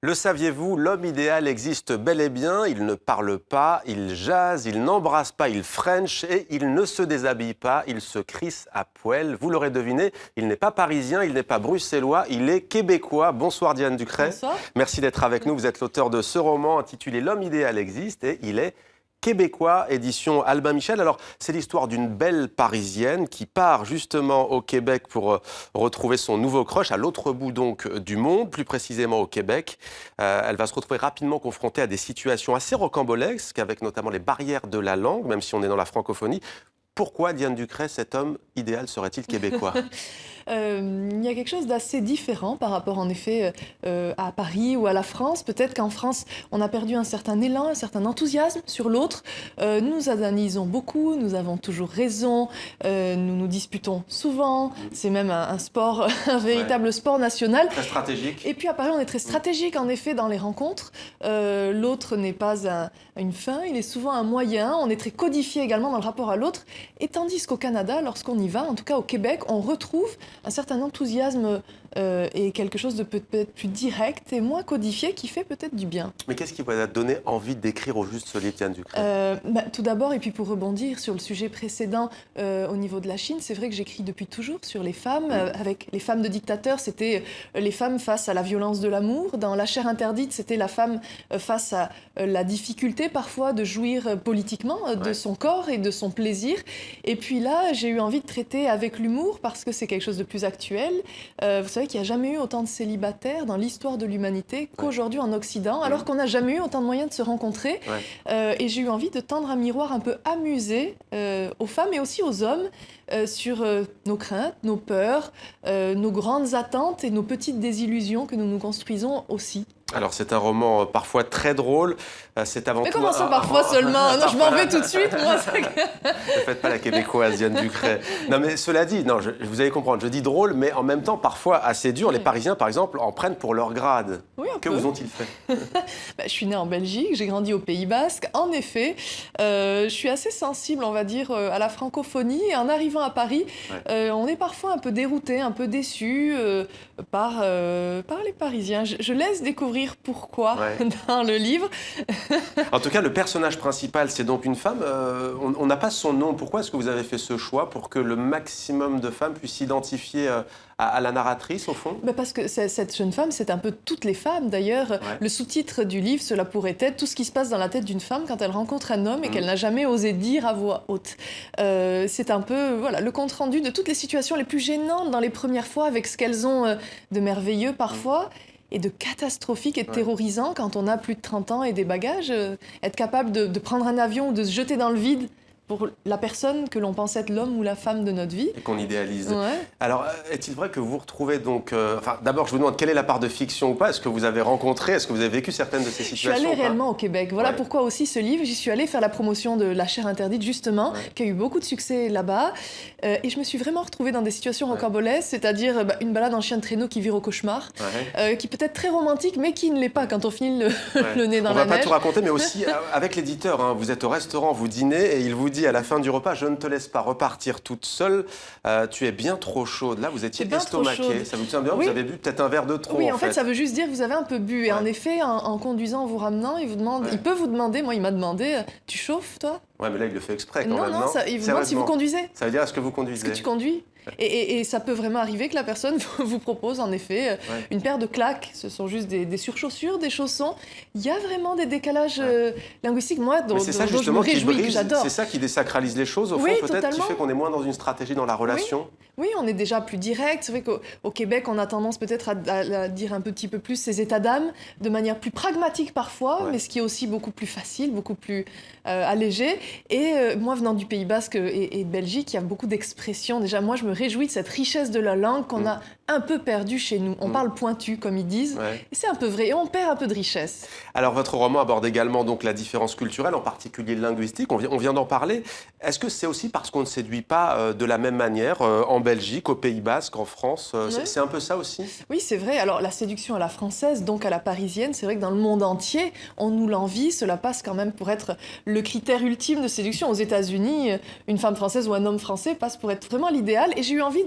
Le saviez-vous, l'homme idéal existe bel et bien. Il ne parle pas, il jase, il n'embrasse pas, il french et il ne se déshabille pas, il se crisse à poil. Vous l'aurez deviné, il n'est pas parisien, il n'est pas bruxellois, il est québécois. Bonsoir Diane Ducret. Bonsoir. Merci d'être avec nous. Vous êtes l'auteur de ce roman intitulé L'homme idéal existe et il est québécois, édition Albin Michel. Alors, c'est l'histoire d'une belle Parisienne qui part justement au Québec pour retrouver son nouveau crush à l'autre bout donc du monde, plus précisément au Québec. Elle va se retrouver rapidement confrontée à des situations assez rocambolesques, avec notamment les barrières de la langue, même si on est dans la francophonie. Pourquoi, Diane Ducret, cet homme idéal serait-il québécois ? Il y a quelque chose d'assez différent par rapport en effet à Paris ou à la France. Peut-être qu'en France, on a perdu un certain élan, un certain enthousiasme sur l'autre. Nous analysons beaucoup, nous avons toujours raison, nous nous disputons souvent. C'est même un sport, un véritable sport national. Très stratégique. Et puis à Paris, on est très stratégique en effet dans les rencontres. L'autre n'est pas une fin, il est souvent un moyen. On est très codifié également dans le rapport à l'autre. Et tandis qu'au Canada, lorsqu'on y va, en tout cas au Québec, on retrouve un certain enthousiasme et quelque chose de peut-être plus direct et moins codifié qui fait peut-être du bien. Mais qu'est-ce qui vous a donné envie d'écrire au juste ce livre, Diane Ducret ? Tout d'abord, et puis pour rebondir sur le sujet précédent au niveau de la Chine, c'est vrai que j'écris depuis toujours sur les femmes. Avec les femmes de dictateurs, c'était les femmes face à la violence de l'amour. Dans La chair interdite, c'était la femme face à la difficulté parfois de jouir politiquement de son corps et de son plaisir. Et puis là, j'ai eu envie de traiter avec l'humour parce que c'est quelque chose de plus actuel. Vous savez qu'il n'y a jamais eu autant de célibataires dans l'histoire de l'humanité qu'aujourd'hui en Occident, alors qu'on n'a jamais eu autant de moyens de se rencontrer. Et j'ai eu envie de tendre un miroir un peu amusé aux femmes et aussi aux hommes sur nos craintes, nos peurs, nos grandes attentes et nos petites désillusions que nous nous construisons aussi. Alors, c'est un roman parfois très drôle. C'est avant Mais tout... comment ça, parfois seulement ? Non, je m'en vais tout de suite, moi. Ne faites pas la québécoise, Diane Ducret. Non, mais cela dit, non, vous allez comprendre, je dis drôle, mais en même temps, parfois assez dur. Les Parisiens, par exemple, en prennent pour leur grade. Oui, que vous ont-ils fait ? Je suis née en Belgique, j'ai grandi au Pays Basque. En effet, je suis assez sensible, on va dire, à la francophonie. Et en arrivant à Paris, on est parfois un peu dérouté, un peu déçu par les Parisiens. Je laisse découvrir pourquoi dans le livre. En tout cas, le personnage principal, c'est donc une femme. On n'a pas son nom. Pourquoi est-ce que vous avez fait ce choix pour que le maximum de femmes puissent s'identifier à la narratrice, au fond ? Parce que cette jeune femme, c'est un peu toutes les femmes. D'ailleurs, le sous-titre du livre, cela pourrait être tout ce qui se passe dans la tête d'une femme quand elle rencontre un homme et qu'elle n'a jamais osé dire à voix haute. C'est un peu le compte-rendu de toutes les situations les plus gênantes dans les premières fois, avec ce qu'elles ont de merveilleux parfois. Et de catastrophique et de terrorisant quand on a plus de 30 ans et des bagages. Être capable de prendre un avion ou de se jeter dans le vide pour la personne que l'on pense être l'homme ou la femme de notre vie. Et qu'on idéalise. Alors, est-il vrai que vous retrouvez donc... d'abord, je vous demande, quelle est la part de fiction ou pas ? Est-ce que vous avez rencontré, est-ce que vous avez vécu certaines de ces situations ? Je suis allée réellement au Québec. Voilà pourquoi aussi ce livre. J'y suis allée faire la promotion de La chair interdite, justement, qui a eu beaucoup de succès là-bas. Et je me suis vraiment retrouvée dans des situations rocambolesques, c'est-à-dire une balade en chien de traîneau qui vire au cauchemar, qui peut être très romantique, mais qui ne l'est pas quand on finit le nez dans la neige. On ne va pas tout raconter, mais aussi avec l'éditeur. Vous êtes au restaurant, vous dînez, et il vous dit à la fin du repas, je ne te laisse pas repartir toute seule, tu es bien trop chaude. Là, vous étiez estomaquée, ça vous tient bien, vous avez bu peut-être un verre de trop. Oui, en fait, ça veut juste dire que vous avez un peu bu. Et en effet, en conduisant, en vous ramenant, il peut vous demander, moi il m'a demandé, tu chauffes toi ? Ouais, mais là il le fait exprès quand même, non ? Il vous demande si vous conduisez. Ça veut dire est-ce que vous conduisez ? Est-ce que tu conduis ? Et ça peut vraiment arriver que la personne vous propose en effet une paire de claques. Ce sont juste des surchaussures, des chaussons. Il y a vraiment des décalages linguistiques, moi, dont je me réjouis, que j'adore. C'est ça qui désacralise les choses, au fond, peut-être, qui fait qu'on est moins dans une stratégie dans la relation. Oui, on est déjà plus direct. C'est vrai qu'au Québec, on a tendance peut-être à dire un petit peu plus ses états d'âme, de manière plus pragmatique parfois, mais ce qui est aussi beaucoup plus facile, beaucoup plus allégé. Et moi, venant du Pays Basque et de Belgique, il y a beaucoup d'expressions. Déjà, moi, je me réjouis de cette richesse de la langue qu'on a un peu perdue chez nous. On parle pointu, comme ils disent, et c'est un peu vrai, et on perd un peu de richesse. Alors, votre roman aborde également donc, la différence culturelle, en particulier linguistique, on vient d'en parler. Est-ce que c'est aussi parce qu'on ne séduit pas de la même manière en Belgique, au Pays Basque, en France C'est un peu ça aussi ? Oui, c'est vrai. Alors, la séduction à la française, donc à la parisienne, c'est vrai que dans le monde entier, on nous l'envie. Cela passe quand même pour être le critère ultime de séduction. Aux États-Unis, une femme française ou un homme français passe pour être vraiment l'idéal. Et j'ai eu envie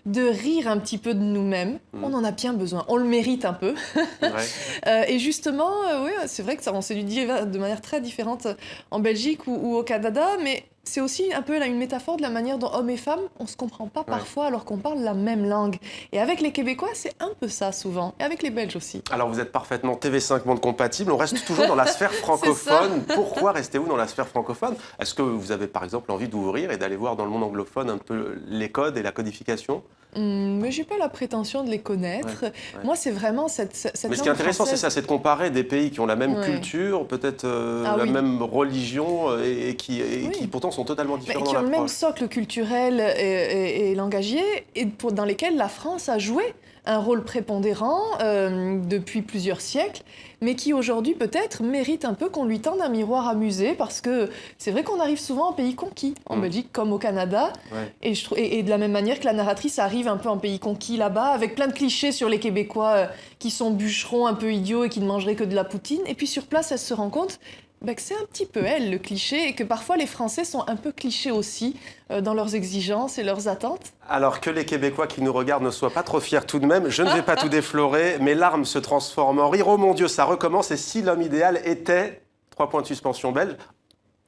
de rire un petit peu de nous-mêmes. On en a bien besoin, on le mérite un peu. Ouais. Et justement, oui, c'est vrai que ça, on s'est dû dire de manière très différente en Belgique ou au Canada, mais c'est aussi un peu là, une métaphore de la manière dont hommes et femmes, on se comprend pas parfois alors qu'on parle la même langue. Et avec les Québécois, c'est un peu ça souvent, et avec les Belges aussi. Alors vous êtes parfaitement TV5 Monde compatible, on reste toujours dans la sphère francophone. Pourquoi restez-vous dans la sphère francophone? Est-ce que vous avez par exemple envie d'ouvrir et d'aller voir dans le monde anglophone un peu les codes et la codification? Mais j'ai pas la prétention de les connaître. Moi, c'est vraiment cette Mais ce qui est langue intéressant, c'est française. ça, c'est de comparer des pays qui ont la même culture, peut-être la même religion, et qui pourtant sont totalement différents qui dans ont le même l'approche. socle culturel et langagier, et dans lesquels la France a joué un rôle prépondérant depuis plusieurs siècles, mais qui aujourd'hui peut-être mérite un peu qu'on lui tende un miroir amusé, parce que c'est vrai qu'on arrive souvent en pays conquis, en Belgique comme au Canada, et de la même manière que la narratrice arrive un peu en pays conquis là-bas, avec plein de clichés sur les Québécois qui sont bûcherons un peu idiots et qui ne mangeraient que de la poutine, et puis sur place elle se rend compte que c'est un petit peu elle, le cliché, et que parfois les Français sont un peu clichés aussi dans leurs exigences et leurs attentes. Alors que les Québécois qui nous regardent ne soient pas trop fiers tout de même, je ne vais pas tout déflorer, mes larmes se transforment en rire. Oh mon Dieu, ça recommence, et si l'homme idéal était... 3 points de suspension belge.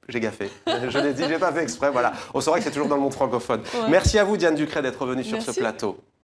J'ai gaffé. Je l'ai dit, j'ai pas fait exprès, voilà. On saura que c'est toujours dans le monde francophone. Merci à vous, Diane Ducret, d'être venue sur ce plateau.